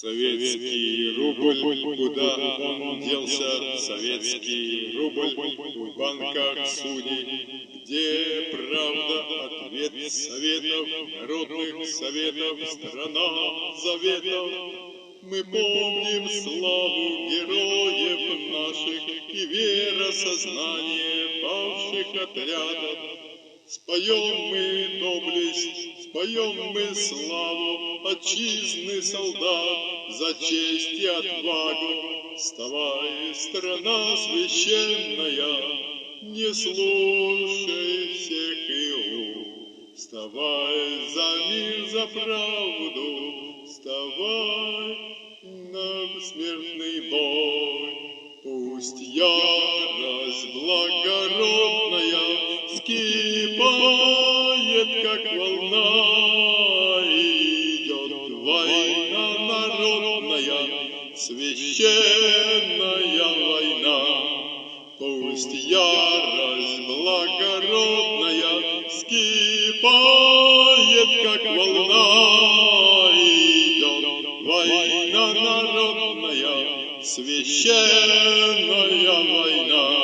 Советский рубль, куда он делся, советский рубль в банках судей, где правда, ответ советов, народных советов, страна заветов. Мы помним славу героев наших и веросознание павших отрядов. Споем мы доблесть, споем мы славу отчизны солдат за честь и отвагу. Вставай, страна священная, не слушай всех иу. Вставай за мир, за правду, вставай на смертный бой. Пусть ярость благородная вскипает, как волна, идет война народная, священная война. Пусть ярость благородная вскипает, как волна, идет война народная, священная война.